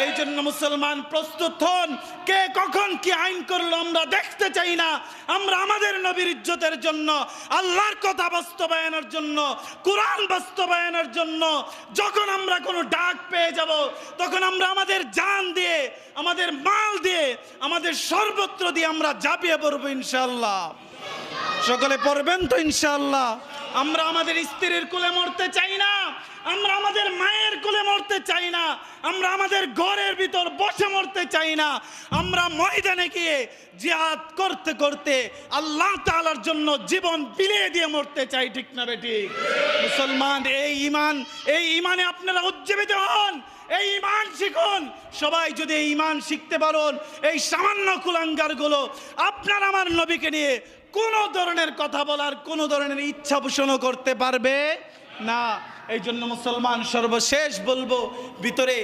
এই জন্য মুসলমান প্রস্তুত হন, কে কখন কি আইন করলো আমরা দেখতে চাই না। আমরা আমাদের নবীর ইজ্জতের জন্য, আল্লাহর কথা বাস্তবায়নের জন্য, কোরআন বাস্তবায়নের জন্য যখন আমরা কোনো ডাক পেয়ে যাব, তখন আমরা আমাদের জান দিয়ে, আমাদের মাল দিয়ে, আমাদের সর্বত্র দিয়ে আমরা ঝাঁপিয়ে পড়বো ইনশাআল্লাহ। সকলে পড়বেন তো ইনশাআল্লাহ। আমরা আমাদের স্ত্রীর কোলে মরতে চাই না, আমরা আমাদের মায়ের কোলে মরতে চাই না, আমরা আমাদের ঘরের ভিতর বসে মরতে চাই না। আমরা ময়দানে গিয়ে জিহাদ করতে করতে আল্লাহ তাআলার জন্য জীবন বিলিয়ে দিয়ে মরতে চাই, ঠিক না বেঠিক? মুসলমান, এই ইমানে আপনারা উজ্জীবিত হন, এই ইমান শিখুন। সবাই যদি এই ইমান শিখতে পারেন, এই সামান্য কুলাঙ্গারগুলো আপনার আমার নবীকে নিয়ে কোনো ধরনের কথা বলার, কোনো ধরনের ইচ্ছা পোষণও করতে পারবে না। এই জন্য মুসলমান সর্বশেষ বলবো, ভিতরে